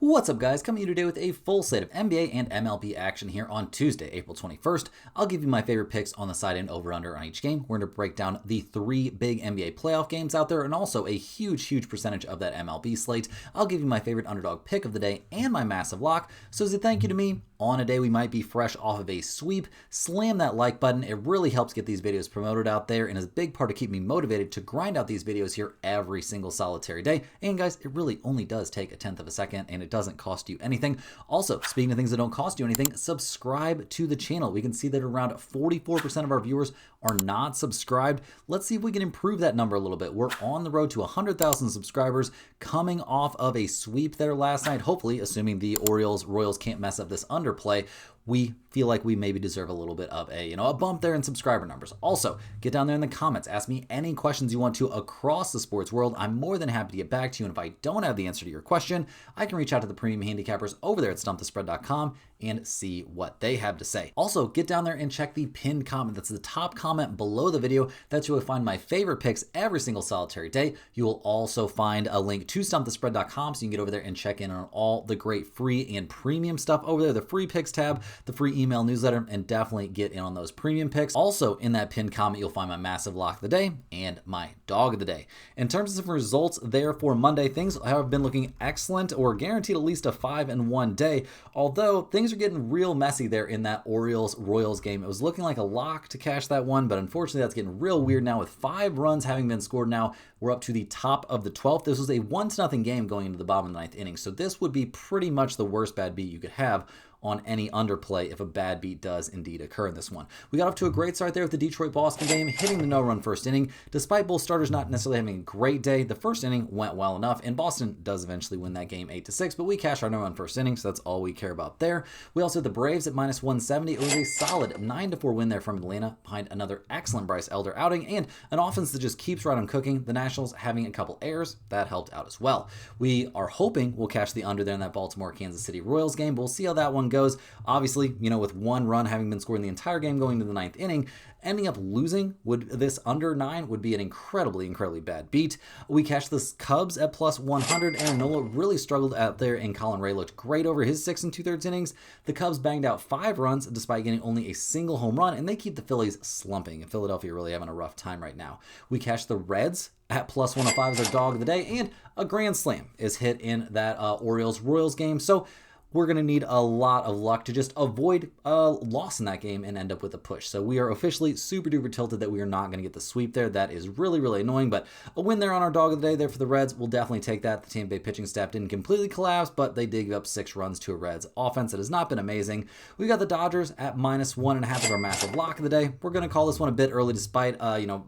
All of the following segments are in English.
What's up, guys? Coming to you today with a full slate of NBA and MLB action here on Tuesday, April 21st. I'll give you my favorite picks on the side and over-under on each game. We're going to break down the 3 big NBA playoff games out there and also a huge percentage of that MLB slate. I'll give you my favorite underdog pick of the day and my massive lock. So as a thank you to me, on a day we might be fresh off of a sweep, slam that like button. It really helps get these videos promoted out there and is a big part to keep me motivated to grind out these videos here every single solitary day. And guys, it really only does take a tenth of a second and it doesn't cost you anything. Also, speaking of things that don't cost you anything, subscribe to the channel. We can see that around 44% of our viewers are not subscribed. Let's see if we can improve that number a little bit. We're on the road to 100,000 subscribers coming off of a sweep there last night. Hopefully, assuming the Royals can't mess up this underplay, we feel like we maybe deserve a little bit of a bump there in subscriber numbers. Also, get down there in the comments. Ask me any questions you want to across the sports world. I'm more than happy to get back to you. And if I don't have the answer to your question, I can reach out to the premium handicappers over there at stumpthespread.com and see what they have to say. Also, get down there and check the pinned comment. That's the top comment below the video. That's where you'll find my favorite picks every single solitary day. You will also find a link to stumpthespread.com so you can get over there and check in on all the great free and premium stuff over there. The free picks tab, the free email newsletter, and definitely get in on those premium picks. Also, in that pinned comment, you'll find my massive lock of the day and my dog of the day. In terms of results there for Monday, things have been looking excellent or guaranteed at least a 5-1 day, although things are getting real messy there in that Orioles-Royals game. It was looking like a lock to cash that one, but unfortunately that's getting real weird now with 5 runs having been scored now. We're up to the top of the 12th. This was a 1-0 game going into the bottom of the 9th inning, so this would be pretty much the worst bad beat you could have on any underplay if a bad beat does indeed occur in this one. We got off to a great start there with the Detroit-Boston game, hitting the no-run first inning. Despite both starters not necessarily having a great day, the first inning went well enough, and Boston does eventually win that game 8-6, but we cash our no-run first inning, so that's all we care about there. We also had the Braves at -170. It was a solid 9-4 win there from Atlanta behind another excellent Bryce Elder outing and an offense that just keeps right on cooking. The Nationals having a couple errors, that helped out as well. We are hoping we'll catch the under there in that Baltimore-Kansas City Royals game, but we'll see how that one goes. Obviously, with 1 run having been scored in the entire game going to the 9th inning, ending up losing this under 9 would be an incredibly bad beat. We cashed the Cubs at +100. Aaron Nola really struggled out there, and Colin Ray looked great over his 6 2/3 innings. The Cubs banged out 5 runs despite getting only a single home run, and they keep the Phillies slumping, and Philadelphia really having a rough time right now. We cashed the Reds at +105 as our dog of the day, and a grand slam is hit in that Orioles-Royals game. So we're going to need a lot of luck to just avoid a loss in that game and end up with a push. So we are officially super duper tilted that we are not going to get the sweep there. That is really annoying, but a win there on our dog of the day there for the Reds. We'll definitely take that. The Tampa Bay pitching staff didn't completely collapse, but they did give up 6 runs to a Reds offense that has not been amazing. We got the Dodgers at -1.5 as our massive lock of the day. We're going to call this one a bit early despite,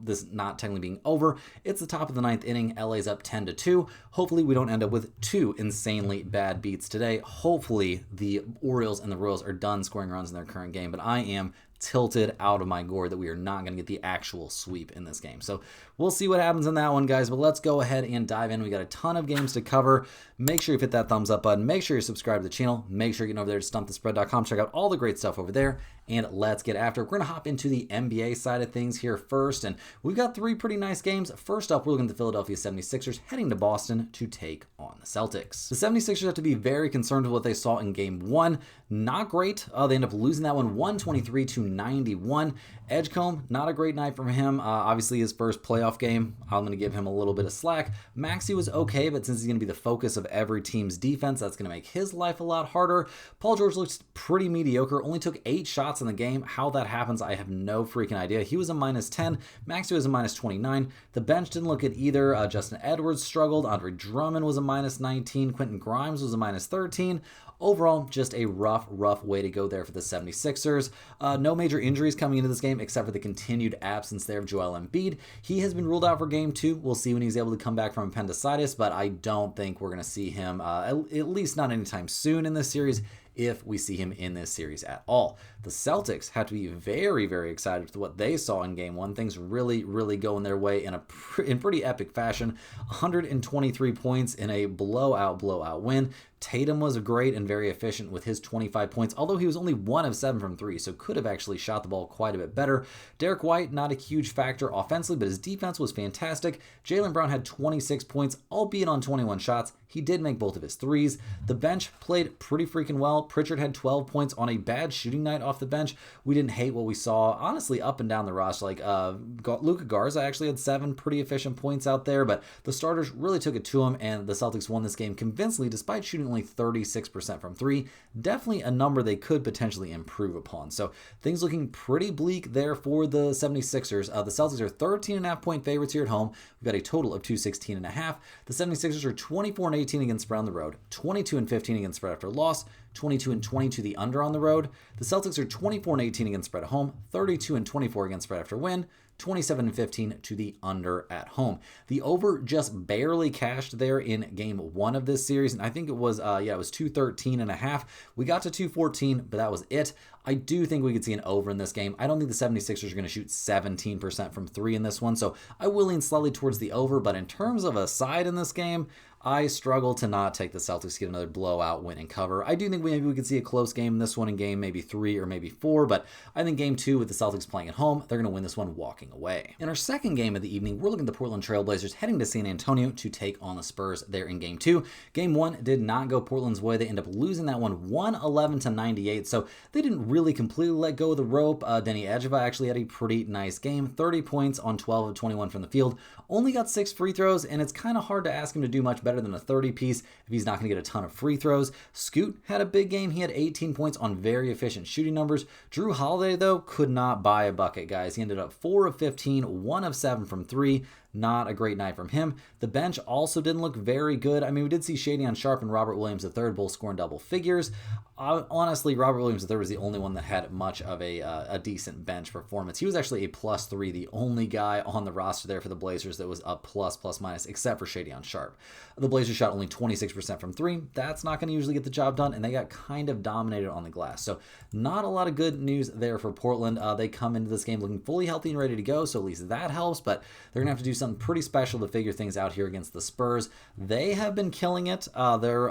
this not technically being over. It's the top of the 9th inning. LA's up 10-2. Hopefully we don't end up with 2 insanely bad beats today. Hopefully the Orioles and the Royals are done scoring runs in their current game, but I am tilted out of my gourd that we are not going to get the actual sweep in this game. So we'll see what happens in that one, guys, but let's go ahead and dive in. We got a ton of games to cover. Make sure you hit that thumbs up button. Make sure you're subscribed to the channel. Make sure you're getting over there to stumpthespread.com. Check out all the great stuff over there, and let's get after it. We're going to hop into the NBA side of things here first, and we've got 3 pretty nice games. First up, we're looking at the Philadelphia 76ers heading to Boston to take on the Celtics. The 76ers have to be very concerned with what they saw in Game 1. Not great. They end up losing that one 123-91. Edgecombe, not a great night from him. Obviously, his first playoff game, I'm going to give him a little bit of slack. Maxey was okay, but since he's going to be the focus of every team's defense, that's going to make his life a lot harder. Paul George looks pretty mediocre, only took 8 shots in the game. How that happens, I have no freaking idea. He was a -10. Maxey was a -29. The bench didn't look at either. Justin Edwards struggled. Andre Drummond was a -19. Quentin Grimes was a -13. Overall, just a rough way to go there for the 76ers. No major injuries coming into this game except for the continued absence there of Joel Embiid. He has been ruled out for Game 2. We'll see when he's able to come back from appendicitis, but I don't think we're going to see him, at least not anytime soon in this series. if we see him in this series at all. The Celtics have to be very, very excited with what they saw in game one. Things really, really going their way in pretty epic fashion. 123 points in a blowout win. Tatum was great and very efficient with his 25 points, although he was only 1 of 7 from 3, so could have actually shot the ball quite a bit better. Derek White, not a huge factor offensively, but his defense was fantastic. Jaylen Brown had 26 points, albeit on 21 shots. He did make both of his threes. The bench played pretty freaking well. Pritchard had 12 points on a bad shooting night off the bench. We didn't hate what we saw, honestly, up and down the roster. Like Luka Garza actually had 7 pretty efficient points out there, but the starters really took it to him, and the Celtics won this game convincingly despite shooting only 36% from 3. Definitely a number they could potentially improve upon. So things looking pretty bleak there for the 76ers. The Celtics are 13.5 point favorites here at home. We've got a total of 216.5. The 76ers are 24-18 against spread on the road, 22-15 against spread after loss, 22-20 the under on the road. The Celtics are 24-18 against spread at home, 32-24 against spread after win, 27-15 to the under at home. The over just barely cashed there in game one of this series, and I think it was, it was 213.5. We got to 214, but that was it. I do think we could see an over in this game. I don't think the 76ers are going to shoot 17% from 3 in this one, so I will lean slightly towards the over, but in terms of a side in this game, I struggle to not take the Celtics to get another blowout win and cover. I do think maybe we could see a close game in this one in game maybe 3 or maybe 4, but I think game 2 with the Celtics playing at home, they're going to win this one walking away. In our second game of the evening, we're looking at the Portland Trail Blazers heading to San Antonio to take on the Spurs there in game 2. Game 1 did not go Portland's way. They end up losing that one 111-98, so they didn't really completely let go of the rope. Denny Adjeva actually had a pretty nice game, 30 points on 12 of 21 from the field, only got 6 free throws, and it's kind of hard to ask him to do much better than a 30-piece if he's not going to get a ton of free throws. Scoot had a big game. He had 18 points on very efficient shooting numbers. Drew Holiday, though, could not buy a bucket, guys. He ended up 4 of 15, 1 of 7 from 3. Not a great night from him. The bench also didn't look very good. I mean, we did see Shadion Sharp and Robert Williams III both scoring double figures. Honestly, Robert Williams III was the only one that had much of a decent bench performance. He was actually a +3, the only guy on the roster there for the Blazers that was a plus-minus, except for Shadion Sharp. The Blazers shot only 26% from 3. That's not going to usually get the job done, and they got kind of dominated on the glass. So not a lot of good news there for Portland. They come into this game looking fully healthy and ready to go, so at least that helps, but they're going to have to do something pretty special to figure things out here against the Spurs. They have been killing it. They're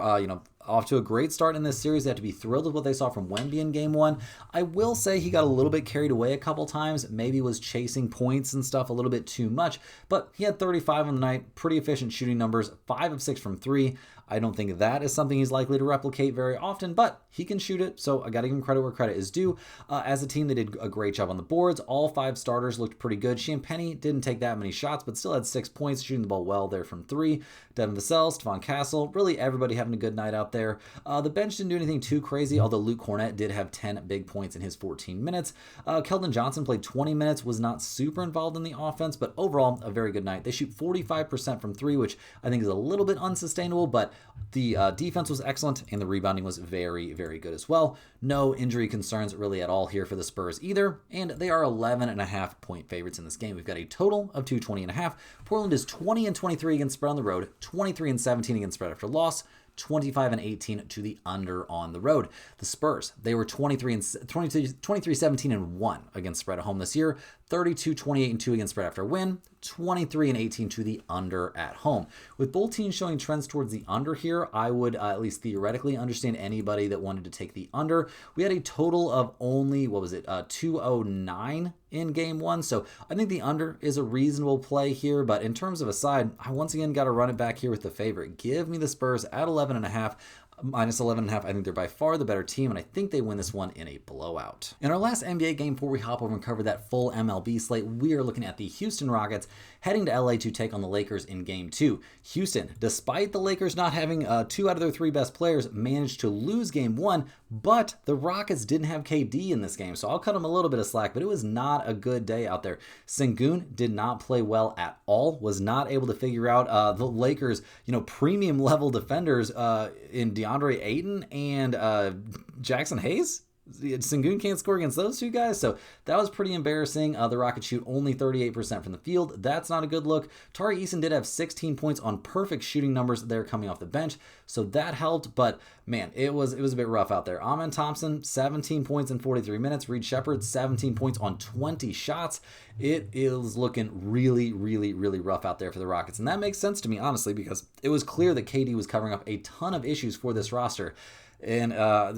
off to a great start in this series. They have to be thrilled with what they saw from Wemby in game 1. I will say he got a little bit carried away a couple times, maybe was chasing points and stuff a little bit too much, but he had 35 on the night, pretty efficient shooting numbers, 5 of 6 from 3. I don't think that is something he's likely to replicate very often, but he can shoot it, so I got to give him credit where credit is due. As a team, they did a great job on the boards. All 5 starters looked pretty good. Champagnie didn't take that many shots, but still had 6 points, shooting the ball well there from 3. Devin Vassell, Stephon Castle, really everybody having a good night out there. The bench didn't do anything too crazy, although Luke Cornett did have 10 big points in his 14 minutes. Keldon Johnson played 20 minutes, was not super involved in the offense, but overall, a very good night. They shoot 45% from 3, which I think is a little bit unsustainable, but the defense was excellent, and the rebounding was very, very good as well. No injury concerns really at all here for the Spurs either, and they are 11.5 point favorites in this game. We've got a total of 220.5. Portland is 20-23 against spread on the road, 23-17 against spread after loss, 25-18 to the under on the road. The Spurs, they were 23-17-1 against spread at home this year, 32-28-2 against spread after win, 23-18 to the under at home. With both teams showing trends towards the under here, I would at least theoretically understand anybody that wanted to take the under. We had a total of only, 209 in game 1, so I think the under is a reasonable play here, but in terms of a side, I once again got to run it back here with the favorite. Give me the Spurs at 11.5. Minus 11.5, I think they're by far the better team, and I think they win this one in a blowout. In our last NBA game before we hop over and cover that full MLB slate, we are looking at the Houston Rockets heading to LA to take on the Lakers in game 2. Houston, despite the Lakers not having 2 out of their 3 best players, managed to lose game 1, but the Rockets didn't have KD in this game, so I'll cut them a little bit of slack, but it was not a good day out there. Sengun did not play well at all, was not able to figure out the Lakers, premium level defenders in DeAndre Ayton and Jackson Hayes. Sengun can't score against those two guys, so that was pretty embarrassing. The Rockets shoot only 38% from the field. That's not a good look. Tari Eason did have 16 points on perfect shooting numbers there coming off the bench, so that helped, but man, it was a bit rough out there. Amen Thompson, 17 points in 43 minutes. Reed Shepherd, 17 points on 20 shots. It is looking really, really, really rough out there for the Rockets, and that makes sense to me, honestly, because it was clear that KD was covering up a ton of issues for this roster. And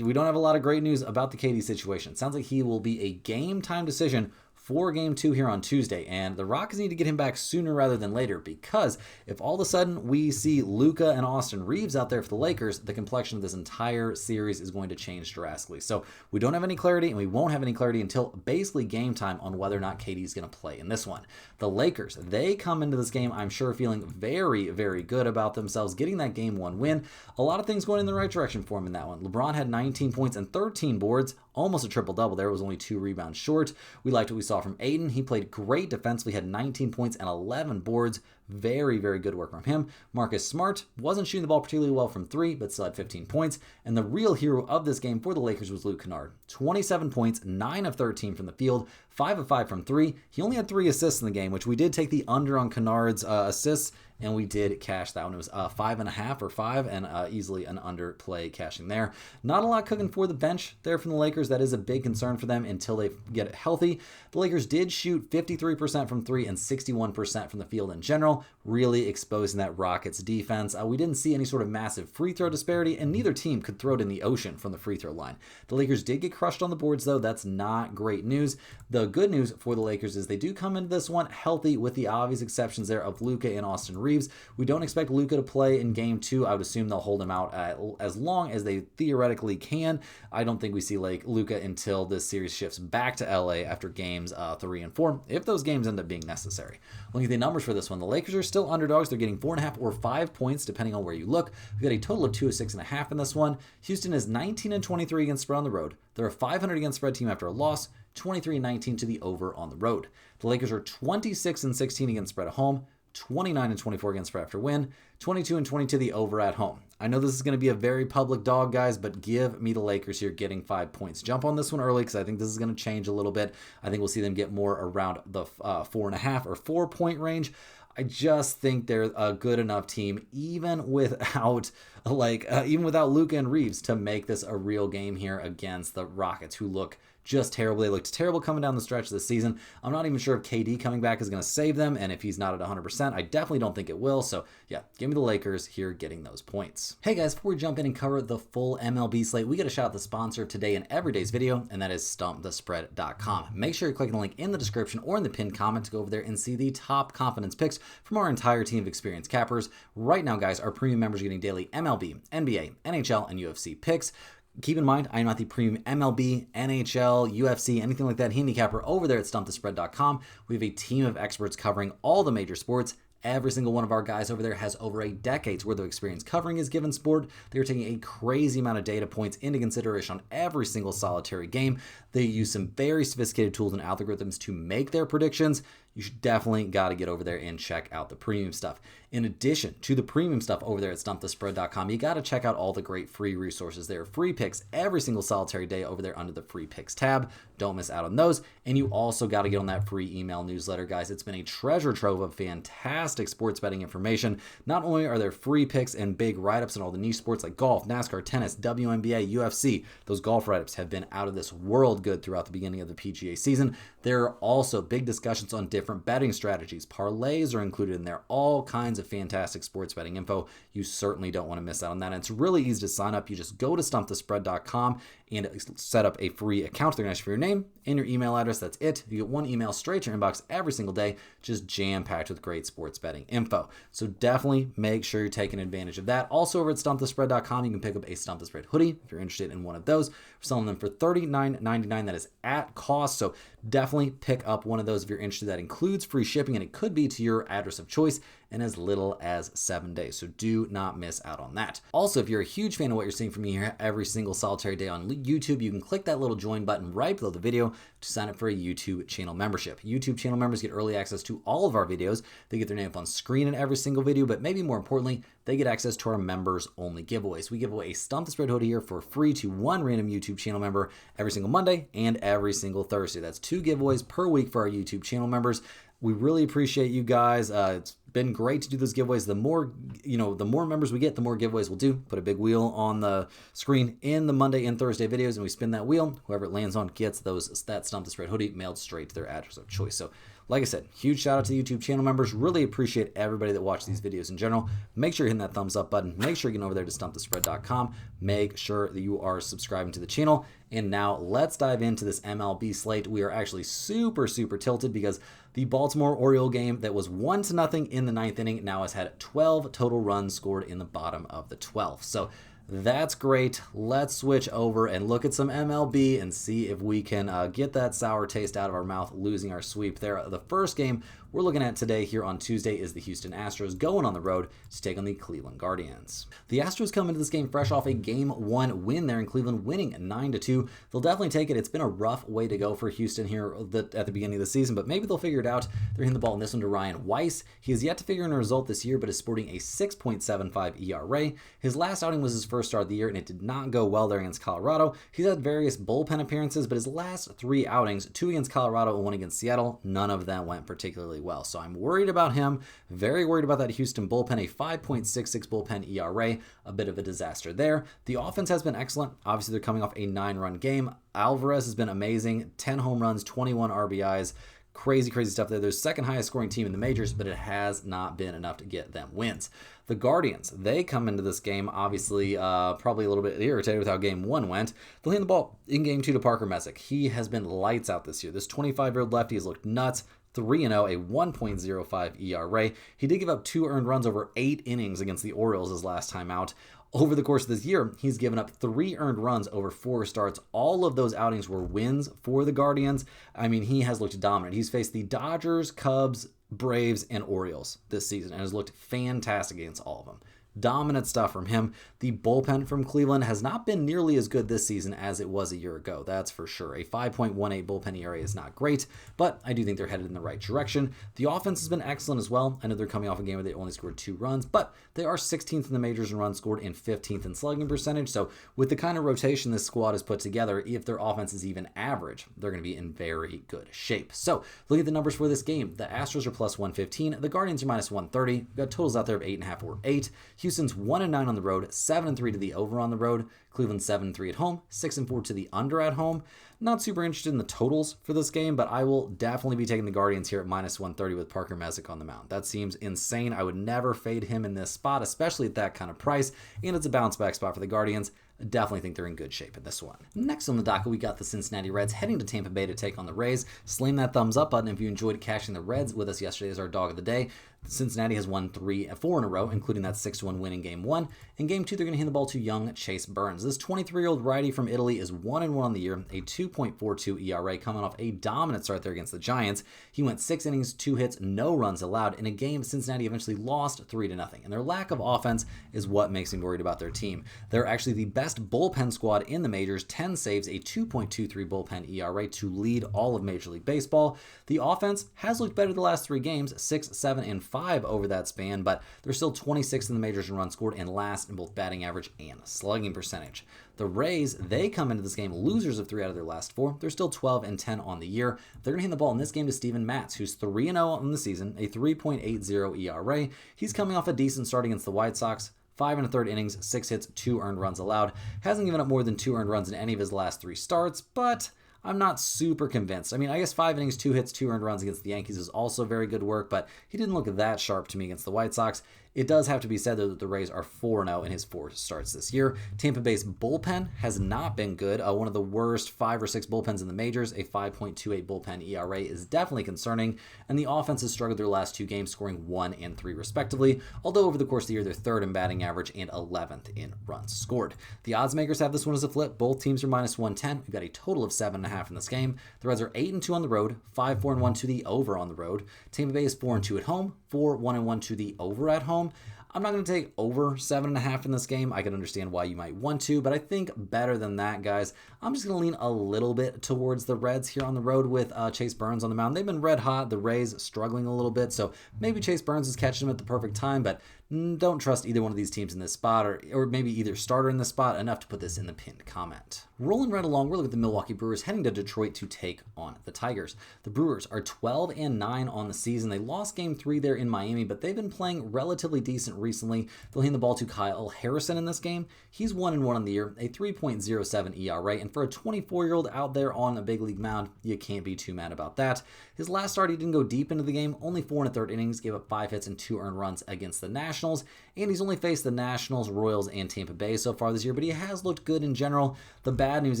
we don't have a lot of great news about the KD situation. It sounds like he will be a game-time decision for Game 2 here on Tuesday, and the Rockets need to get him back sooner rather than later, because if all of a sudden we see Luka and Austin Reeves out there for the Lakers, the complexion of this entire series is going to change drastically. So we don't have any clarity, and we won't have any clarity until basically game time on whether or not KD is going to play in this one. The Lakers, they come into this game, I'm sure, feeling very, very good about themselves, getting that Game 1 win. A lot of things going in the right direction for him in that one. LeBron had 19 points and 13 boards, almost a triple-double there. It was only 2 rebounds short. We liked what we saw from Ayton. He played great defensively, had 19 points and 11 boards. Very, very good work from him. Marcus Smart wasn't shooting the ball particularly well from 3, but still had 15 points. And the real hero of this game for the Lakers was Luke Kennard. 27 points, 9 of 13 from the field, 5 of 5 from 3. He only had 3 assists in the game, which we did take the under on Kennard's assists, and we did cash that one. It was 5.5 or 5, and easily an underplay cashing there. Not a lot cooking for the bench there from the Lakers. That is a big concern for them until they get it healthy. The Lakers did shoot 53% from 3 and 61% from the field in general, really exposing that Rockets defense. We didn't see any sort of massive free throw disparity, and neither team could throw it in the ocean from the free throw line. The Lakers did get crushed on the boards, though. That's not great news. The good news for the Lakers is they do come into this one healthy, with the obvious exceptions there of Luka and Austin Reeves. We don't expect Luka to play in Game 2. I would assume they'll hold him out as long as they theoretically can. I don't think we see Luka until this series shifts back to LA after Games 3 and 4, if those games end up being necessary. Looking at the numbers for this one, the Lakers are still underdogs. They're getting 4.5 or 5 points, depending on where you look. We've got a total of 2 of 6.5 in this one. Houston is 19 and 23 against spread on the road. They're a 500 against spread team after a loss, 23 and 19 to the over on the road. The Lakers are 26 and 16 against spread at home, 29 and 24 against spread after win, 22 and 20 to the over at home. I know this is going to be a very public dog, guys, but give me the Lakers here getting 5 points. Jump on this one early, because I think this is going to change a little bit. I think we'll see them get more around the 4.5 or 4 point range. I just think they're a good enough team, even without Luka and Reeves, to make this a real game here against the Rockets, who look just terrible. They looked terrible coming down the stretch this season. I'm not even sure if KD coming back is going to save them, and if he's not at 100%, I definitely don't think it will. So yeah, give me the Lakers here getting those points. Hey guys, before we jump in and cover the full MLB slate, we got to shout out the sponsor of today and every day's video, and that is StumpTheSpread.com. Make sure you're clicking the link in the description or in the pinned comment to go over there and see the top confidence picks from our entire team of experienced cappers. Right now, guys, our premium members are getting daily MLB, NBA, NHL, and UFC picks. Keep in mind, I am not the premium MLB, NHL, UFC, anything like that handicapper over there at StumpTheSpread.com. We have a team of experts covering all the major sports. Every single one of our guys over there has over a decade's worth of experience covering his given sport. They're taking a crazy amount of data points into consideration on every single solitary game. They use some very sophisticated tools and algorithms to make their predictions. You should definitely got to get over there and check out the premium stuff. In addition to the premium stuff over there at StumpTheSpread.com, you got to check out all the great free resources there. Free picks every single solitary day over there under the free picks tab. Don't miss out on those. And you also got to get on that free email newsletter, guys. It's been a treasure trove of fantastic sports betting information. Not only are there free picks and big write-ups on all the niche sports like golf, NASCAR, tennis, WNBA, UFC, those golf write-ups have been out of this world good throughout the beginning of the PGA season. There are also big discussions on different betting strategies. Parlays are included in there. All kinds of fantastic sports betting info. You certainly don't want to miss out on that. And it's really easy to sign up. You just go to StumpTheSpread.com and set up a free account. They're going to ask for your name and your email address. That's it. You get one email straight to your inbox every single day, just jam-packed with great sports betting info. So definitely make sure you're taking advantage of that. Also over at StumpTheSpread.com, you can pick up a Stump the Spread hoodie if you're interested in one of those. We're selling them for $39.99. That is at cost. So definitely pick up one of those if you're interested. That includes free shipping, and it could be to your address of choice. in as little as 7 days. So do not miss out on that. Also, if you're a huge fan of what you're seeing from me here every single solitary day on YouTube, you can click that little join button right below the video to sign up for a YouTube channel membership. YouTube channel members get early access to all of our videos. They get their name up on screen in every single video, but maybe more importantly, they get access to our members only giveaways. We give away a Stump the Spread hoodie here for free to one random YouTube channel member every single Monday and every single Thursday. That's 2 giveaways per week for our YouTube channel members. We really appreciate you guys. It's been great to do those giveaways. The more members we get, the more giveaways we'll do. Put a big wheel on the screen in the Monday and Thursday videos, and we spin that wheel. Whoever it lands on gets that Stump the Spread hoodie mailed straight to their address of choice. So, like I said, huge shout out to the YouTube channel members. Really appreciate everybody that watches these videos in general. Make sure you're hitting that thumbs up button. Make sure you're getting over there to stumpthespread.com. Make sure that you are subscribing to the channel. And now let's dive into this MLB slate. We are actually super tilted because the Baltimore Oriole game that was 1-0 in the 9th inning now has had 12 total runs scored in the bottom of the 12th. So that's great. Let's switch over and look at some MLB and see if we can get that sour taste out of our mouth, losing our sweep there. The first game we're looking at today here on Tuesday is the Houston Astros going on the road to take on the Cleveland Guardians. The Astros come into this game fresh off a Game 1 win there in Cleveland, winning 9-2. They'll definitely take it. It's been a rough way to go for Houston here at the beginning of the season, but maybe they'll figure it out. They're hitting the ball in this one to Ryan Weiss. He has yet to figure in a result this year, but is sporting a 6.75 ERA. His last outing was his first start of the year, and it did not go well there against Colorado. He's had various bullpen appearances, but his last 3 outings, 2 against Colorado and 1 against Seattle, none of them went particularly well. So I'm worried about him, very worried about that Houston bullpen, a 5.66 bullpen ERA, a bit of a disaster there. The offense has been excellent. Obviously, they're coming off a 9-run game. Alvarez has been amazing, 10 home runs, 21 RBIs. Crazy stuff there. They're the second highest scoring team in the majors, but it has not been enough to get them wins. The Guardians, they come into this game obviously probably a little bit irritated with how Game 1 went. They'll hand the ball in Game 2 to Parker Messick. He has been lights out this year. This 25-year-old lefty has looked nuts. 3-0, a 1.05 ERA. He did give up 2 earned runs over 8 innings against the Orioles his last time out. Over the course of this year, he's given up 3 earned runs over 4 starts. All of those outings were wins for the Guardians. I mean, he has looked dominant. He's faced the Dodgers, Cubs, Braves, and Orioles this season and has looked fantastic against all of them. Dominant stuff from him. The bullpen from Cleveland has not been nearly as good this season as it was a year ago, that's for sure. A 5.18 bullpen ERA is not great, but I do think they're headed in the right direction. The offense has been excellent as well. I know they're coming off a game where they only scored 2 runs, but they are 16th in the majors in runs scored and 15th in slugging percentage. So with the kind of rotation this squad has put together, if their offense is even average, they're going to be in very good shape. So look at the numbers for this game. The Astros are plus 115. The Guardians are minus 130. We've got totals out there of 8.5 or 8. Houston's 1-9 on the road, 7-3 to the over on the road. Cleveland 7-3 at home, 6-4 to the under at home. Not super interested in the totals for this game, but I will definitely be taking the Guardians here at minus 130 with Parker Messick on the mound. That seems insane. I would never fade him in this spot, especially at that kind of price, and it's a bounce back spot for the Guardians. I definitely think they're in good shape in this one. Next on the docket, we got the Cincinnati Reds heading to Tampa Bay to take on the Rays. Slam that thumbs up button if you enjoyed cashing the Reds with us yesterday as our dog of the day. Cincinnati has won 4 in a row, including that 6-1 win in Game 1. In Game 2, they're going to hand the ball to young Chase Burns. This 23-year-old righty from Italy is 1-1 on the year, a 2.42 ERA, coming off a dominant start there against the Giants. He went 6 innings, 2 hits, no runs allowed in a game Cincinnati eventually lost 3-0. And their lack of offense is what makes me worried about their team. They're actually the best bullpen squad in the majors, 10 saves, a 2.23 bullpen ERA to lead all of Major League Baseball. The offense has looked better the last 3 games, 6, 7, and 5 over that span, but they're still 26th in the majors in runs scored and last in both batting average and slugging percentage. The Rays, they come into this game losers of 3 out of their last 4. They're still 12-10 on the year. They're going to hand the ball in this game to Steven Matz, who's 3-0 on the season, a 3.80 ERA. He's coming off a decent start against the White Sox. 5 1/3 innings, 6 hits, 2 earned runs allowed. Hasn't given up more than 2 earned runs in any of his last 3 starts, but I'm not super convinced. I mean, I guess 5 innings, 2 hits, 2 earned runs against the Yankees is also very good work, but he didn't look that sharp to me against the White Sox. It does have to be said, though, that the Rays are 4-0 in his 4 starts this year. Tampa Bay's bullpen has not been good. One of the worst 5 or 6 bullpens in the majors, a 5.28 bullpen ERA, is definitely concerning. And the offense has struggled their last 2 games, scoring 1 and 3 respectively. Although over the course of the year, they're 3rd in batting average and 11th in runs scored. The odds makers have this one as a flip. Both teams are minus 110. We've got a total of 7.5 in this game. The Reds are 8-2 on the road, 5-4-1 to the over on the road. Tampa Bay is 4-2 at home, for 1-1 to the over at home. I'm not going to take over 7.5 in this game. I can understand why you might want to, but I think better than that, guys. I'm just going to lean a little bit towards the Reds here on the road with Chase Burns on the mound. They've been red hot. The Rays struggling a little bit, so maybe Chase Burns is catching them at the perfect time, but don't trust either one of these teams in this spot, or maybe either starter in this spot, enough to put this in the pinned comment. Rolling right along, we're looking at the Milwaukee Brewers heading to Detroit to take on the Tigers. The Brewers are 12-9 on the season. They lost Game 3 there in Miami, but they've been playing relatively decent recently. They'll hand the ball to Kyle Harrison in this game. He's 1-1 on the year, a 3.07 ERA, and for a 24-year-old out there on a big league mound, you can't be too mad about that. His last start, he didn't go deep into the game, only 4 1/3 innings, gave up 5 hits and 2 earned runs against the Nationals, and he's only faced the Nationals, Royals, and Tampa Bay so far this year, but he has looked good in general. The bad news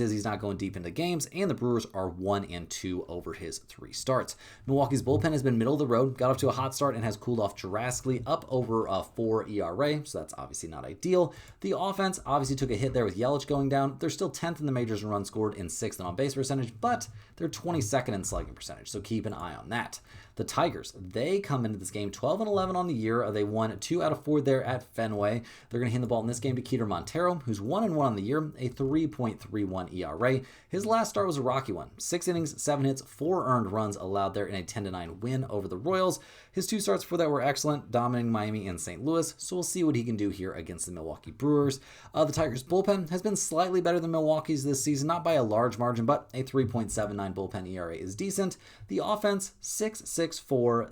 is he's not going deep into games, and the Brewers are 1-2 over his 3 starts. Milwaukee's bullpen has been middle of the road, got off to a hot start, and has cooled off drastically, up over a 4 ERA, so that's obviously not ideal. The offense obviously took a hit there with Yelich going down. They're still 10th in the majors in runs scored and 6th in on-base percentage, but they're 22nd in slugging percentage, so keep an eye on that. The Tigers, they come into this game 12-11 on the year. They won 2 out of 4 there at Fenway. They're going to hand the ball in this game to Keter Montero, who's 1-1 on the year, a 3.31 ERA. His last start was a rocky one. 6 innings, 7 hits, 4 earned runs allowed there in a 10-9 win over the Royals. His 2 starts before that were excellent, dominating Miami and St. Louis, so we'll see what he can do here against the Milwaukee Brewers. The Tigers' bullpen has been slightly better than Milwaukee's this season, not by a large margin, but a 3.79 bullpen ERA is decent. The offense, 6.64,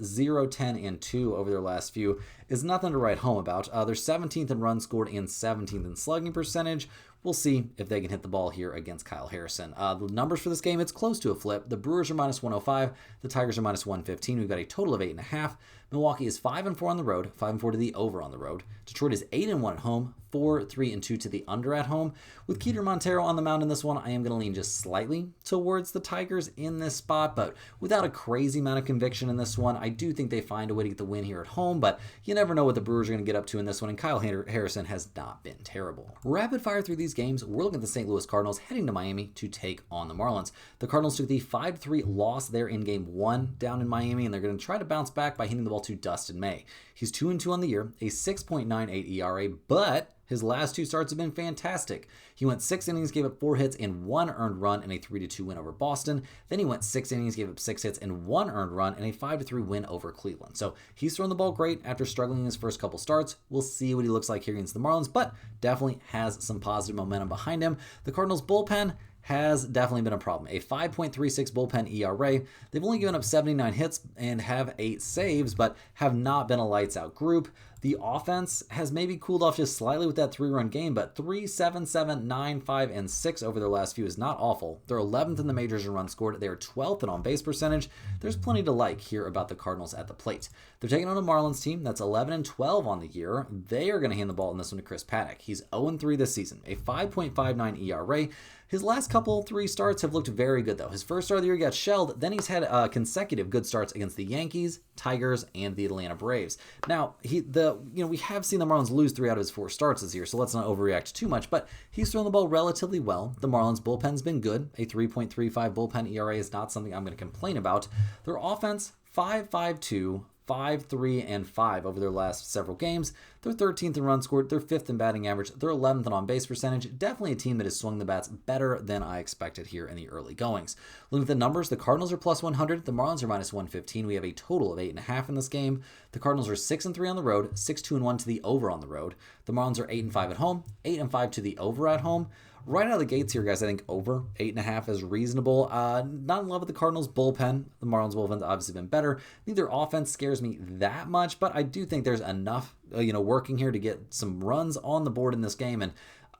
0.10, and 2 over their last few is nothing to write home about. They're 17th in runs scored and 17th in slugging percentage. We'll see if they can hit the ball here against Kyle Harrison. The numbers for this game, it's close to a flip. The Brewers are -105. The Tigers are -115. We've got a total of 8.5. Milwaukee is 5-4 on the road, 5-4 to the over on the road. Detroit is 8-1 at home, 4-3-2 to the under at home. With Keter Montero on the mound in this one, I am going to lean just slightly towards the Tigers in this spot, but without a crazy amount of conviction in this one. I do think they find a way to get the win here at home, but you never know what the Brewers are going to get up to in this one, and Kyle Harrison has not been terrible. Rapid fire through these games, we're looking at the St. Louis Cardinals heading to Miami to take on the Marlins. The Cardinals took the 5-3 loss there in Game 1 down in Miami, and they're going to try to bounce back by hitting the ball to Dustin May. He's 2-2 on the year, a 6.98 ERA, but his last 2 starts have been fantastic. He went 6 innings, gave up 4 hits and 1 earned run in a 3-2 win over Boston. Then he went 6 innings, gave up 6 hits and 1 earned run in a 5-3 win over Cleveland. So he's thrown the ball great after struggling in his first couple starts. We'll see what he looks like here against the Marlins, but definitely has some positive momentum behind him. The Cardinals bullpen has definitely been a problem. A 5.36 bullpen ERA. They've only given up 79 hits and have 8 saves, but have not been a lights out group. The offense has maybe cooled off just slightly with that 3-run game, but 3, 7, 7, 9, 5, and 6 over their last few is not awful. They're 11th in the majors in runs scored. They are 12th in on-base percentage. There's plenty to like here about the Cardinals at the plate. They're taking on a Marlins team that's 11-12 on the year. They are going to hand the ball in this one to Chris Paddock. He's 0-3 this season, a 5.59 ERA. His last couple 3 starts have looked very good, though. His first start of the year he got shelled. Then he's had consecutive good starts against the Yankees, Tigers, and the Atlanta Braves. Now, we have seen the Marlins lose 3 out of his 4 starts this year, so let's not overreact too much. But he's thrown the ball relatively well. The Marlins bullpen's been good. A 3.35 bullpen ERA is not something I'm going to complain about. Their offense, 5.52. 5, 3, and 5 over their last several games. They're 13th in runs scored. They're 5th in batting average. They're 11th in on-base percentage. Definitely a team that has swung the bats better than I expected here in the early goings. Looking at the numbers, the Cardinals are +100. The Marlins are -115. We have a total of 8.5 in this game. The Cardinals are 6-3 on the road, 6-2-1 to the over on the road. The Marlins are 8-5 at home, 8-5 to the over at home. Right out of the gates here, guys, I think over 8.5 is reasonable. Not in love with the Cardinals' bullpen. The Marlins' bullpen's obviously been better. Neither offense scares me that much, but I do think there's enough, working here to get some runs on the board in this game. And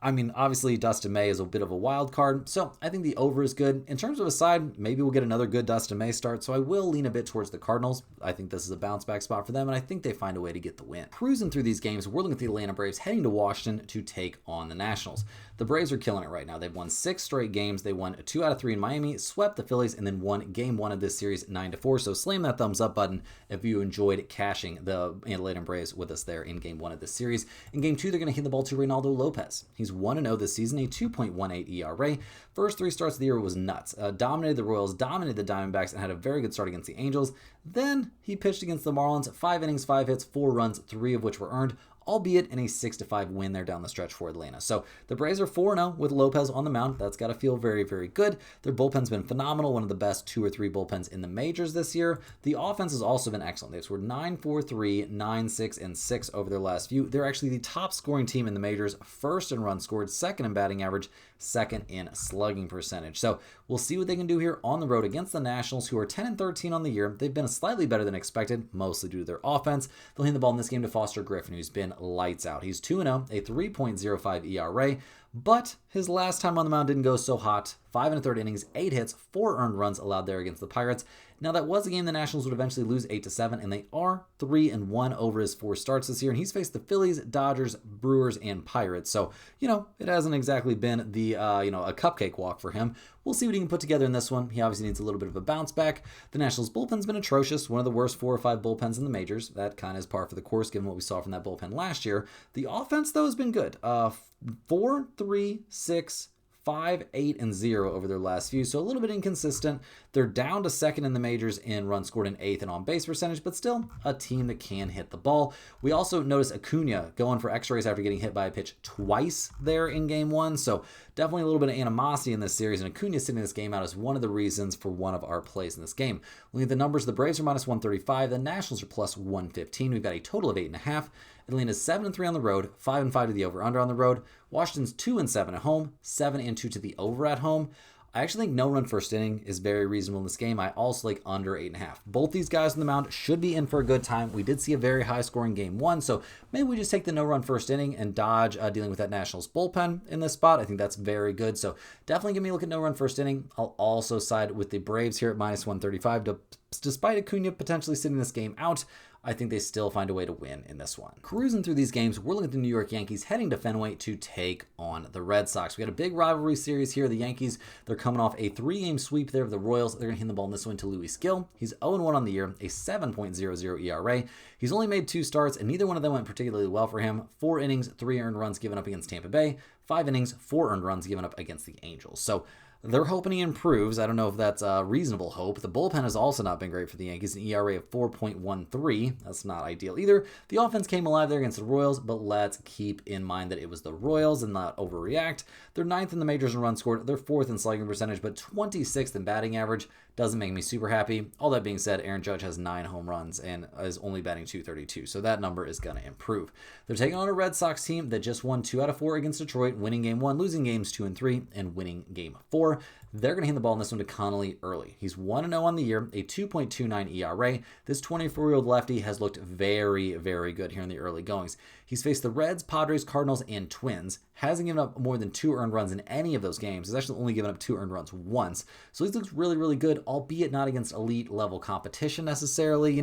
I mean, obviously, Dustin May is a bit of a wild card, so I think the over is good. In terms of a side, maybe we'll get another good Dustin May start, so I will lean a bit towards the Cardinals. I think this is a bounce-back spot for them, and I think they find a way to get the win. Cruising through these games, we're looking at the Atlanta Braves heading to Washington to take on the Nationals. the Braves are killing it right now. They've won 6 straight games. They won 2 out of 3 in Miami, swept the Phillies, and then won game 1 of this series 9-4. So slam that thumbs up button if you enjoyed cashing the Atlanta Braves with us there in game 1 of this series. In game 2, they're going to hit the ball to Reynaldo Lopez. He's 1-0 this season, a 2.18 ERA. First 3 starts of the year was nuts. Dominated the Royals, dominated the Diamondbacks, and had a very good start against the Angels. Then he pitched against the Marlins, 5 innings, 5 hits, 4 runs, 3 of which were earned, albeit in a 6-5 win there down the stretch for Atlanta. So the Braves are 4-0 with Lopez on the mound. That's got to feel very, very good. Their bullpen's been phenomenal, one of the best 2 or 3 bullpens in the majors this year. The offense has also been excellent. They've scored 9-4-3, 9-6, and 6 over their last few. They're actually the top scoring team in the majors, first in runs scored, second in batting average, second in slugging percentage. So we'll see what they can do here on the road against the Nationals, who are 10-13 on the year. They've been slightly better than expected, mostly due to their offense. They'll hand the ball in this game to Foster Griffin, who's been lights out. He's 2-0, a 3.05 ERA, but his last time on the mound didn't go so hot. 5 1/3 innings, 8 hits, 4 earned runs allowed there against the Pirates. Now, that was a game the Nationals would eventually lose 8-7, and they are 3-1 over his 4 starts this year. And he's faced the Phillies, Dodgers, Brewers, and Pirates. So, it hasn't exactly been the, a cupcake walk for him. We'll see what he can put together in this one. He obviously needs a little bit of a bounce back. The Nationals' bullpen's been atrocious, one of the worst 4 or 5 bullpens in the majors. That kind of is par for the course, given what we saw from that bullpen last year. The offense, though, has been good. 4, 3, 6, 5, 8, and 0 over their last few, so a little bit inconsistent. They're down to second in the majors in runs scored and 8th in on-base percentage, but still a team that can hit the ball. We also notice Acuna going for x-rays after getting hit by a pitch twice there in game 1, so definitely a little bit of animosity in this series, and Acuna sitting this game out is one of the reasons for one of our plays in this game. Looking at the numbers, the Braves are minus 135, the Nationals are plus 115. We've got a total of 8.5. Atlanta's 7-3 on the road, 5-5 to the over-under on the road. Washington's 2-7 at home, 7-2 to the over at home. I actually think no run first inning is very reasonable in this game. I also like under 8.5. Both these guys on the mound should be in for a good time. We did see a very high scoring game 1, so maybe we just take the no run first inning and dodge dealing with that Nationals bullpen in this spot. I think that's very good. So definitely give me a look at no run first inning. I'll also side with the Braves here at minus 135. Despite Acuna potentially sitting this game out, I think they still find a way to win in this one. Cruising through these games, we're looking at the New York Yankees heading to Fenway to take on the Red Sox. We got a big rivalry series here. The Yankees, they're coming off a 3-game sweep there of the Royals. They're going to hand the ball in this one to Luis Gil. He's 0-1 on the year, a 7.00 ERA. He's only made 2 starts, and neither one of them went particularly well for him. 4 innings, 3 earned runs given up against Tampa Bay. 5 innings, 4 earned runs given up against the Angels. So they're hoping he improves. I don't know if that's a reasonable hope. The bullpen has also not been great for the Yankees, an ERA of 4.13. That's not ideal either. The offense came alive there against the Royals, but let's keep in mind that it was the Royals and not overreact. They're 9th in the majors in runs scored. They're 4th in slugging percentage, but 26th in batting average. Doesn't make me super happy. All that being said, Aaron Judge has 9 home runs and is only batting .232, so that number is going to improve. They're taking on a Red Sox team that just won 2 out of 4 against Detroit, winning game 1, losing games 2 and 3, and winning game 4. They're going to hand the ball in this one to Connolly early. He's 1-0 on the year, a 2.29 ERA. This 24-year-old lefty has looked very, very good here in the early goings. He's faced the Reds, Padres, Cardinals, and Twins. Hasn't given up more than 2 earned runs in any of those games. He's actually only given up 2 earned runs once. So he looks really, really good, albeit not against elite level competition necessarily.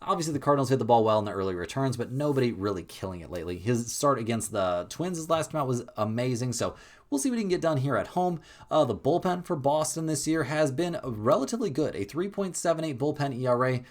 Obviously the Cardinals hit the ball well in the early returns, but nobody really killing it lately. His start against the Twins his last time out was amazing. So we'll see what he can get done here at home. The bullpen for Boston this year has been relatively good. A 3.78 bullpen ERA.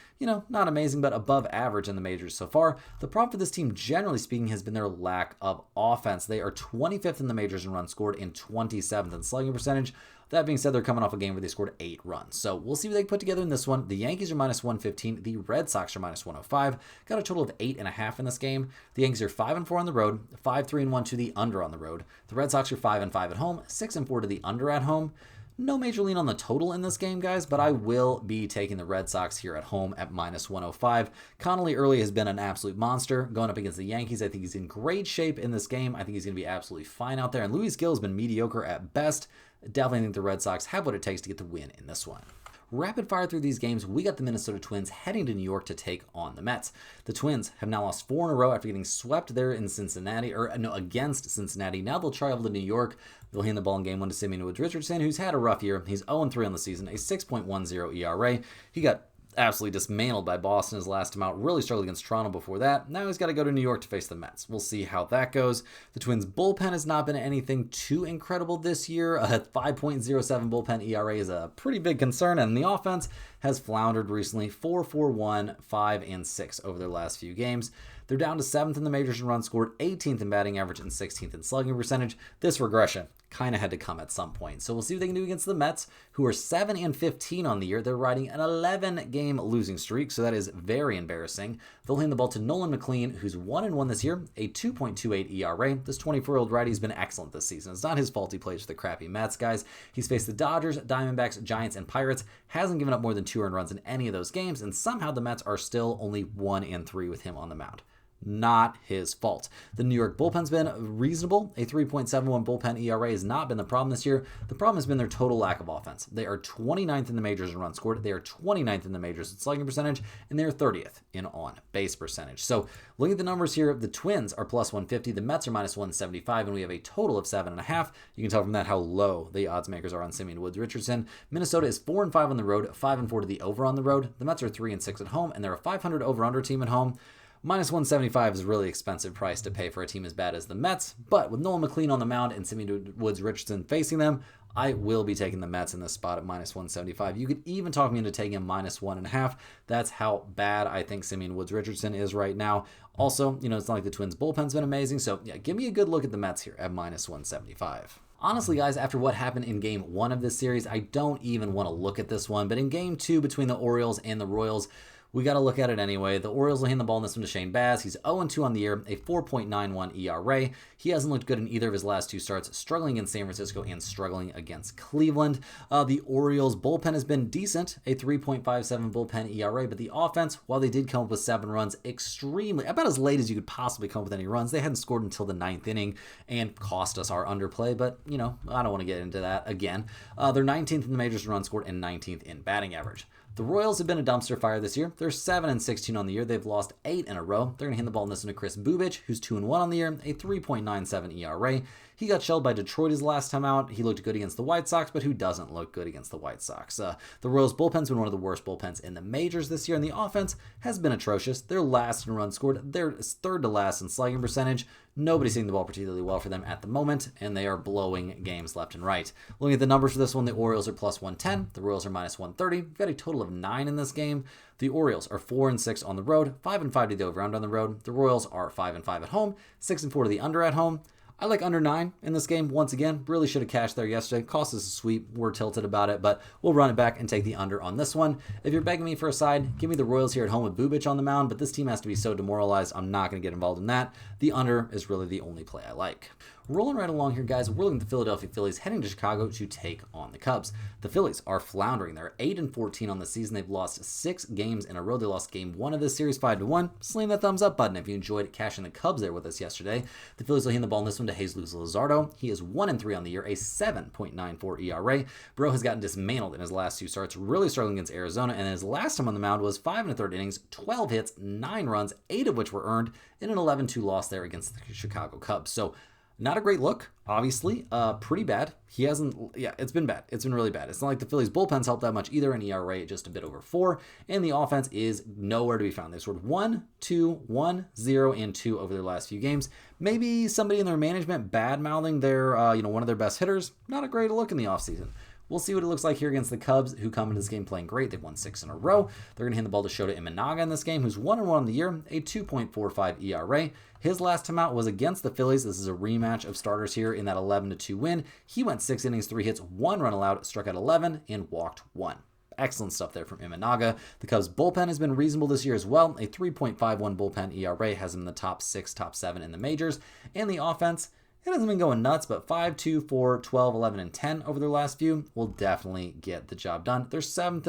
Not amazing, but above average in the majors so far. The problem for this team, generally speaking, has been their lack of offense. They are 25th in the majors in runs scored and 27th in slugging percentage. That being said, they're coming off a game where they scored 8 runs. So we'll see what they can put together in this one. The Yankees are minus 115. The Red Sox are minus 105. Got a total of 8.5 in this game. The Yankees are 5-4 on the road, 5-3-1 to the under on the road. The Red Sox are 5-5 at home, 6-4 to the under at home. No major lean on the total in this game, guys, but I will be taking the Red Sox here at home at minus 105. Connolly early has been an absolute monster. Going up against the Yankees, I think he's in great shape in this game. I think he's going to be absolutely fine out there. And Luis Gil has been mediocre at best. Definitely think the Red Sox have what it takes to get the win in this one. Rapid fire through these games, we got the Minnesota Twins heading to New York to take on the Mets. The Twins have now lost 4 in a row after getting swept there in Cincinnati, against Cincinnati. Now they'll travel to New York. They'll hand the ball in game 1 to Simeon Woods Richardson, who's had a rough year. He's 0-3 on the season, a 6.10 ERA. He got absolutely dismantled by Boston his last time out. Really struggled against Toronto before that. Now he's got to go to New York to face the Mets. We'll see how that goes. The Twins' bullpen has not been anything too incredible this year. A 5.07 bullpen ERA is a pretty big concern, and the offense has floundered recently. 4-4-1, 5-6 over their last few games. They're down to 7th in the majors in runs scored, 18th in batting average, and 16th in slugging percentage. This regression kind of had to come at some point. So we'll see what they can do against the Mets, who are 7-15 on the year. They're riding an 11-game losing streak, so that is very embarrassing. They'll hand the ball to Nolan McLean, who's 1-1 this year, a 2.28 ERA. This 24-year-old righty has been excellent this season. It's not his fault he plays for the crappy Mets, guys. He's faced the Dodgers, Diamondbacks, Giants, and Pirates. Hasn't given up more than 2 earned runs in any of those games, and somehow the Mets are still only 1-3 with him on the mound. Not his fault. The New York bullpen's been reasonable. A 3.71 bullpen ERA has not been the problem this year. The problem has been their total lack of offense. They are 29th in the majors in runs scored. They are 29th in the majors in slugging percentage, and they're 30th in on-base percentage. So looking at the numbers here, the Twins are plus 150, the Mets are minus 175, and we have a total of 7.5. You can tell from that how low the odds makers are on Simeon Woods Richardson. Minnesota is 4-5 on the road, 5-4 to the over on the road. The Mets are 3-6 at home, and they're a 500 over-under team at home. Minus 175 is a really expensive price to pay for a team as bad as the Mets, but with Nolan McLean on the mound and Simeon Woods Richardson facing them, I will be taking the Mets in this spot at minus 175. You could even talk me into taking him minus 1.5. That's how bad I think Simeon Woods Richardson is right now. Also, it's not like the Twins' bullpen's been amazing, so yeah, give me a good look at the Mets here at minus 175. Honestly, guys, after what happened in Game 1 of this series, I don't even want to look at this one, but in Game 2 between the Orioles and the Royals, we got to look at it anyway. The Orioles will hand the ball in this one to Shane Baz. He's 0-2 on the year, a 4.91 ERA. He hasn't looked good in either of his last 2 starts, struggling in San Francisco and struggling against Cleveland. The Orioles bullpen has been decent, a 3.57 bullpen ERA, but the offense, while they did come up with 7 runs, extremely, about as late as you could possibly come up with any runs. They hadn't scored until the 9th inning and cost us our underplay, but, I don't want to get into that again. They're 19th in the majors in runs scored and 19th in batting average. The Royals have been a dumpster fire this year. They're 7-16 on the year. They've lost 8 in a row. They're going to hand the ball in this one to Chris Bubich, who's 2-1 on the year, a 3.97 ERA. He got shelled by Detroit his last time out. He looked good against the White Sox, but who doesn't look good against the White Sox? The Royals bullpen's been one of the worst bullpens in the majors this year, and the offense has been atrocious. They're last in runs scored. They're third to last in slugging percentage. Nobody's seeing the ball particularly well for them at the moment, and they are blowing games left and right. Looking at the numbers for this one, the Orioles are plus 110. The Royals are minus 130. We've got a total of 9 in this game. The Orioles are 4-6 on the road, 5-5 to the over-under on the road. The Royals are 5-5 at home, 6-4 to the under at home. I like under 9 in this game. Once again, really should have cashed there yesterday. Cost us a sweep. We're tilted about it, but we'll run it back and take the under on this one. If you're begging me for a side, give me the Royals here at home with Bubich on the mound, but this team has to be so demoralized, I'm not going to get involved in that. The under is really the only play I like. Rolling right along here, guys, we're looking at the Philadelphia Phillies heading to Chicago to take on the Cubs. The Phillies are floundering. They're 8-14 on the season. They've lost 6 games in a row. They lost game 1 of this series 5-1. Slam that thumbs up button if you enjoyed cashing the Cubs there with us yesterday. The Phillies will hand the ball in this one to Jesus Luzardo. He is 1-3 on the year, a 7.94 ERA. Bro has gotten dismantled in his last 2 starts, really struggling against Arizona, and his last time on the mound was 5 1/3 innings, 12 hits, 9 runs, 8 of which were earned in an 11-2 loss there against the Chicago Cubs. So not a great look, obviously. Pretty bad. It's been bad. It's been really bad. It's not like the Phillies bullpen's helped that much either. An ERA just a bit over 4, and the offense is nowhere to be found. They've scored 1, 2, 1, 0, and 2 over their last few games. Maybe somebody in their management bad-mouthing their, one of their best hitters. Not a great look in the offseason. We'll see what it looks like here against the Cubs, who come into this game playing great. They've won 6 in a row. They're going to hand the ball to Shota Imanaga in this game, who's 1-1 on the year, a 2.45 ERA. His last time out was against the Phillies. This is a rematch of starters here in that 11-2 win. He went 6 innings, 3 hits, 1 run allowed, struck out 11, and walked 1. Excellent stuff there from Imanaga. The Cubs bullpen has been reasonable this year as well. A 3.51 bullpen ERA has them in the top 6, top 7 in the majors. And the offense, it hasn't been going nuts, but 5, 2, 4, 12, 11, and 10 over their last few will definitely get the job done. They're 7th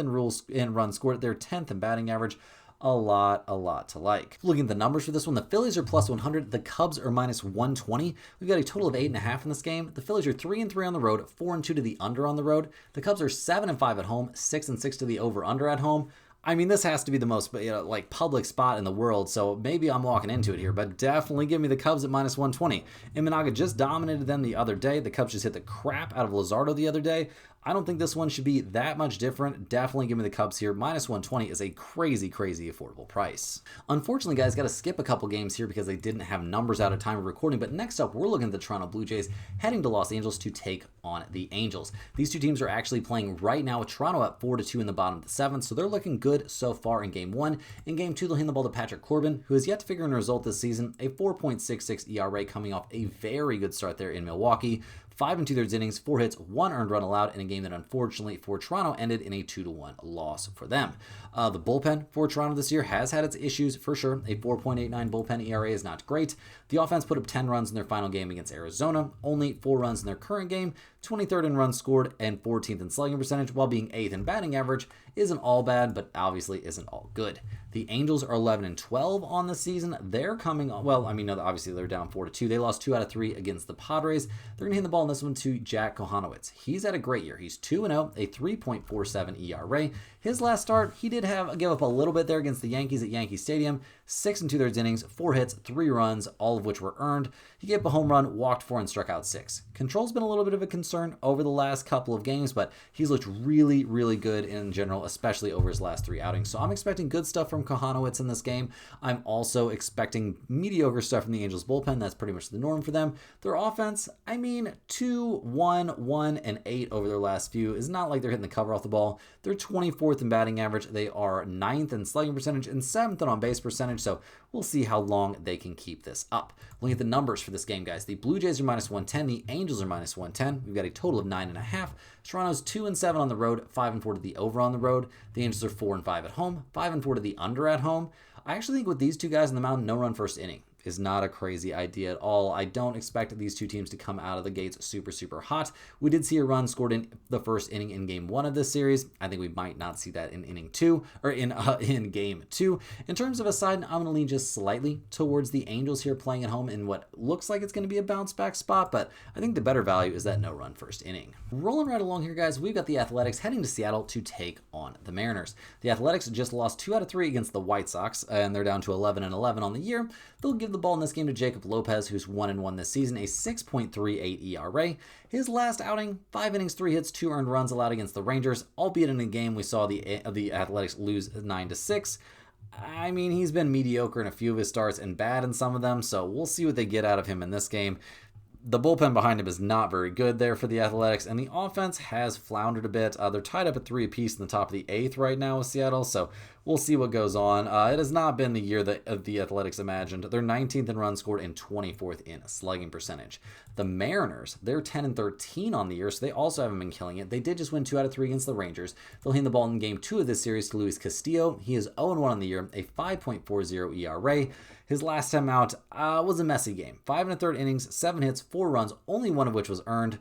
in runs scored. They're 10th in batting average. A lot to like. Looking at the numbers for this one, the Phillies are plus 100. The Cubs are minus 120. We've got a total of 8.5 in this game. The Phillies are 3-3 on the road, 4-2 to the under on the road. The Cubs are 7-5 at home, 6-6 to the over/under at home. I mean, this has to be the most public spot in the world, so maybe I'm walking into it here, but definitely give me the Cubs at minus 120. Imanaga just dominated them the other day. The Cubs just hit the crap out of Luzardo the other day. I don't think this one should be that much different. Definitely give me the Cubs here. Minus 120 is a crazy, crazy affordable price. Unfortunately, guys, got to skip a couple games here because they didn't have numbers out at time of recording. But next up, we're looking at the Toronto Blue Jays heading to Los Angeles to take on the Angels. These two teams are actually playing right now with Toronto at 4-2 in the bottom of the seventh, so they're looking good so far in Game 1. In Game 2, they'll hand the ball to Patrick Corbin, who has yet to figure in a result this season, a 4.66 ERA coming off a very good start there in Milwaukee. 5 2/3 innings, 4 hits, 1 earned run allowed in a game that unfortunately for Toronto ended in a 2-1 loss for them. The bullpen for Toronto this year has had its issues for sure. A 4.89 bullpen ERA is not great. The offense put up 10 runs in their final game against Arizona, only 4 runs in their current game, 23rd in runs scored and 14th in slugging percentage, while being 8th in batting average. Isn't all bad, but obviously isn't all good. The Angels are 11-12 on the season. They're coming on, well, I mean, obviously they're down 4-2. They lost 2 out of 3 against the Padres. They're going to hand the ball in this one to Jack Kohanowitz. He's had a great year. He's 2-0, a 3.47 ERA. His last start, he did give up a little bit there against the Yankees at Yankee Stadium. 6 2/3 innings, 4 hits, 3 runs, all of which were earned. He gave up a home run, walked 4, and struck out 6. Control's been a little bit of a concern over the last couple of games, but he's looked really, really good in general, especially over his last 3 outings. So I'm expecting good stuff from Kohanowitz in this game. I'm also expecting mediocre stuff from the Angels bullpen. That's pretty much the norm for them. Their offense, 2-1-1-8 over their last few. Is not like they're hitting the cover off the ball. They're 24th in batting average. They are 9th in slugging percentage and 7th in on-base percentage. So we'll see how long they can keep this up. Looking at the numbers for this game, guys. The Blue Jays are minus 110. The Angels are minus 110. We've got a total of 9.5. Toronto's 2-7 on the road, 5-4 to the over on the road. The Angels are 4-5 at home, 5-4 to the under at home. I actually think with these two guys on the mound, no run first inning is not a crazy idea at all. I don't expect these two teams to come out of the gates super, super hot. We did see a run scored in the first inning in Game 1 of this series. I think we might not see that in inning 2 or in Game 2. In terms of a side, I'm going to lean just slightly towards the Angels here playing at home in what looks like it's going to be a bounce back spot, but I think the better value is that no run first inning. Rolling right along here, guys, we've got the Athletics heading to Seattle to take on the Mariners. The Athletics just lost 2 out of 3 against the White Sox, and they're down to 11-11 on the year. They'll give the ball in this game to Jacob Lopez, who's 1-1 this season, a 6.38 ERA. His last outing, 5 innings, 3 hits, 2 earned runs allowed against the Rangers, albeit in a game we saw the Athletics lose 9-6. He's been mediocre in a few of his starts and bad in some of them, so we'll see what they get out of him in this game. The bullpen behind him is not very good there for the Athletics, and the offense has floundered a bit. They're tied up at 3 apiece in the top of the 8th right now with Seattle, so we'll see what goes on. It has not been the year that the Athletics imagined. They're 19th in runs scored and 24th in slugging percentage. The Mariners, they're 10-13 on the year, so they also haven't been killing it. They did just win 2 out of 3 against the Rangers. They'll hand the ball in Game 2 of this series to Luis Castillo. He is 0-1 on the year, a 5.40 ERA. His last time out was a messy game. 5 1/3 innings, 7 hits, 4 runs, only one of which was earned,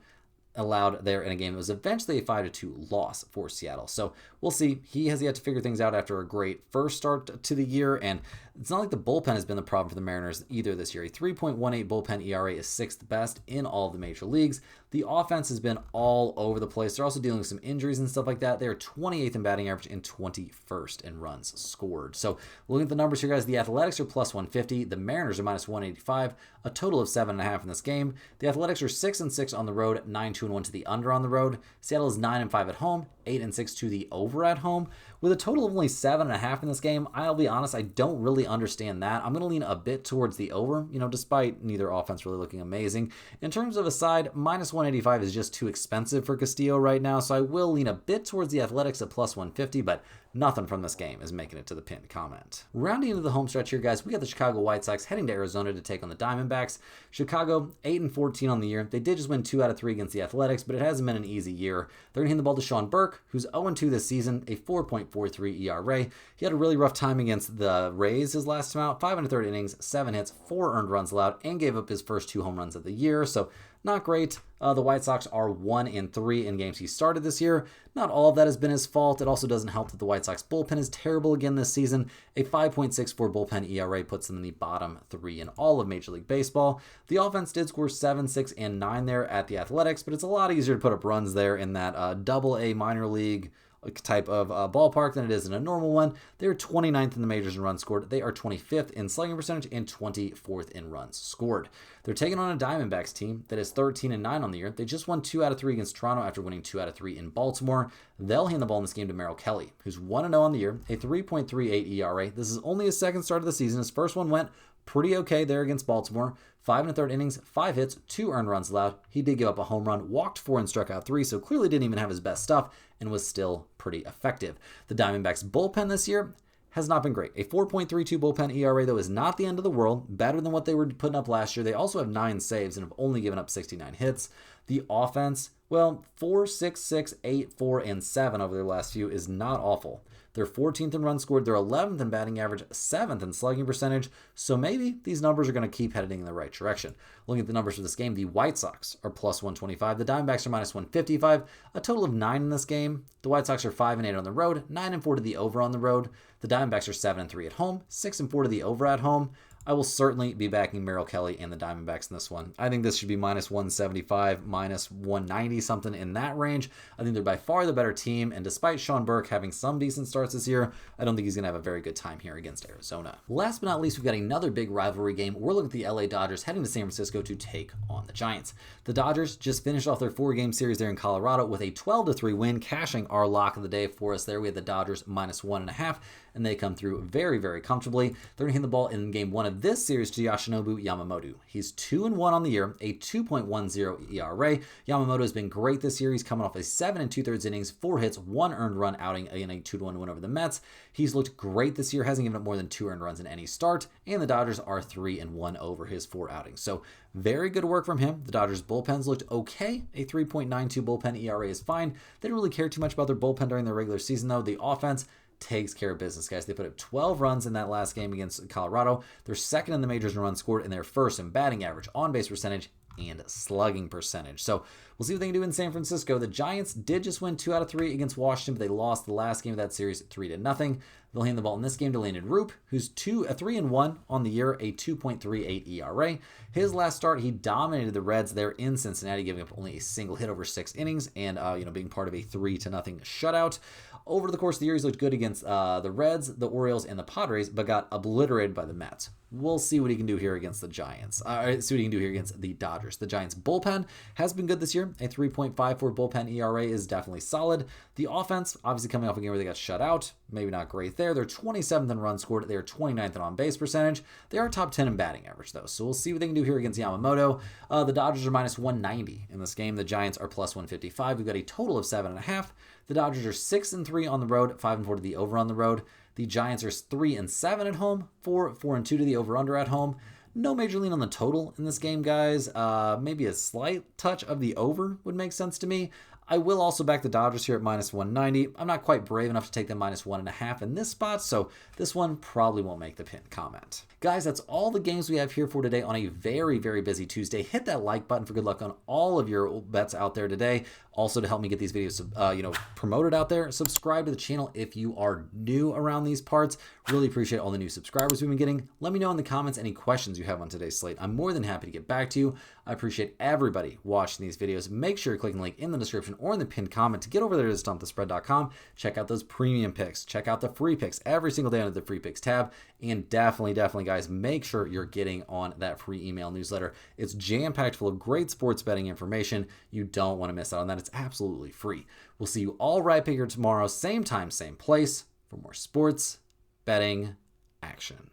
allowed there in a game that was eventually a 5-2 loss for Seattle. So we'll see. He has yet to figure things out after a great first start to the year, and it's not like the bullpen has been the problem for the Mariners either this year. A 3.18 bullpen ERA is 6th best in all of the major leagues. The offense has been all over the place. They're also dealing with some injuries and stuff like that. They're 28th in batting average and 21st in runs scored. So looking at the numbers here, guys, the Athletics are plus 150. The Mariners are minus 185, a total of 7.5 in this game. The Athletics are 6-6 on the road, 9-2-1 to the under on the road. Seattle is 9-5 at home, 8-6 to the over at home. With a total of only 7.5 in this game, I'll be honest, I don't really understand that. I'm going to lean a bit towards the over, despite neither offense really looking amazing. In terms of a side, minus 185 is just too expensive for Castillo right now, so I will lean a bit towards the Athletics at plus 150, but nothing from this game is making it to the pinned comment. Rounding into the home stretch here, guys, we got the Chicago White Sox heading to Arizona to take on the Diamondbacks. Chicago, 8-14 on the year. They did just win 2 out of 3 against the Athletics, but it hasn't been an easy year. They're going to hand the ball to Sean Burke, who's 0-2 this season, a 4.43 ERA. He had a really rough time against the Rays his last time out, 5 1/3 innings, 7 hits, 4 earned runs allowed, and gave up his first 2 home runs of the year, so not great. The White Sox are 1-3 in games he started this year. Not all of that has been his fault. It also doesn't help that the White Sox bullpen is terrible again this season. A 5.64 bullpen ERA puts them in the bottom 3 in all of Major League Baseball. The offense did score 7, 6, and 9 there at the Athletics, but it's a lot easier to put up runs there in that AA minor league type of ballpark than it is in a normal one. They're 29th in the majors in runs scored. They are 25th in slugging percentage and 24th in runs scored. They're taking on a Diamondbacks team that is 13-9 on the year. They just won 2 out of 3 against Toronto after winning 2 out of 3 in Baltimore. They'll hand the ball in this game to Merrill Kelly, who's 1-0 on the year, a 3.38 ERA. This is only his second start of the season. His first one went pretty okay there against Baltimore. 5 1/3 innings, 5 hits, 2 earned runs allowed. He did give up a home run, walked 4 and struck out 3, so clearly didn't even have his best stuff and was still pretty effective. The Diamondbacks bullpen this year has not been great. A 4.32 bullpen ERA, though, is not the end of the world. Better than what they were putting up last year. They also have 9 saves and have only given up 69 hits. The offense, well, 4, 6, 6, 8, 4, and 7 over their last few is not awful. They're 14th in runs scored. They're 11th in batting average, 7th in slugging percentage. So maybe these numbers are going to keep heading in the right direction. Looking at the numbers for this game, the White Sox are plus 125. The Diamondbacks are minus 155. A total of 9 in this game. The White Sox are 5-8 on the road, 9-4 to the over on the road. The Diamondbacks are 7-3 at home, 6-4 to the over at home. I will certainly be backing Merrill Kelly and the Diamondbacks in this one. I think this should be minus 175, minus 190, something in that range. I think they're by far the better team, and despite Sean Burke having some decent starts this year, I don't think he's going to have a very good time here against Arizona. Last but not least, we've got another big rivalry game. We're looking at the LA Dodgers heading to San Francisco to take on the Giants. The Dodgers just finished off their 4-game series there in Colorado with a 12-3 win, cashing our lock of the day for us there. We had the Dodgers minus 1.5, and they come through very, very comfortably. They're going to hit the ball in game 1 of this series to Yoshinobu Yamamoto. He's 2-1 on the year, a 2.10 ERA. Yamamoto has been great this year. He's coming off a 7 2/3 innings, 4 hits, 1 earned run outing in a 2-1 win over the Mets. He's looked great this year, hasn't given up more than 2 earned runs in any start, and the Dodgers are 3-1 over his 4 outings. So very good work from him. The Dodgers bullpens looked okay. A 3.92 bullpen ERA is fine. They didn't really care too much about their bullpen during their regular season, though. The offense takes care of business, guys. They put up 12 runs in that last game against Colorado. They're second in the majors in runs scored, and they're first in batting average, on-base percentage, and slugging percentage. So we'll see what they can do in San Francisco. The Giants did just win 2 out of 3 against Washington, but they lost the last game of that series 3-0. They'll hand the ball in this game to Landon Roop, who's 3-1 on the year, a 2.38 ERA. His last start, he dominated the Reds there in Cincinnati, giving up only a single hit over 6 innings and being part of a 3-0 shutout. Over the course of the year, he's looked good against the Reds, the Orioles, and the Padres, but got obliterated by the Mets. We'll see what he can do here against the Giants. See what he can do here against the Dodgers. The Giants' bullpen has been good this year. A 3.54 bullpen ERA is definitely solid. The offense, obviously coming off a game where they got shut out, maybe not great there. They're 27th in runs scored. They are 29th in on-base percentage. They are top 10 in batting average, though, so we'll see what they can do here against Yamamoto. The Dodgers are minus 190 in this game. The Giants are plus 155. We've got a total of 7.5. The Dodgers are 6-3 on the road, 5-4 to the over on the road. The Giants are 3-7 at home, 4-2 to the over/under at home. No major lean on the total in this game, guys. Maybe a slight touch of the over would make sense to me. I will also back the Dodgers here at minus 190. I'm not quite brave enough to take them minus 1.5 in this spot, so this one probably won't make the pinned comment. Guys, that's all the games we have here for today on a very, very busy Tuesday. Hit that like button for good luck on all of your bets out there today. Also, to help me get these videos promoted out there, subscribe to the channel if you are new around these parts. Really appreciate all the new subscribers we've been getting. Let me know in the comments any questions you have on today's slate. I'm more than happy to get back to you. I appreciate everybody watching these videos. Make sure you're clicking the link in the description or in the pinned comment to get over there to stumpthespread.com. Check out those premium picks. Check out the free picks every single day under the free picks tab. And definitely, guys, make sure you're getting on that free email newsletter. It's jam-packed full of great sports betting information. You don't want to miss out on that. It's absolutely free. We'll see you all right back here tomorrow, same time, same place, for more sports betting action.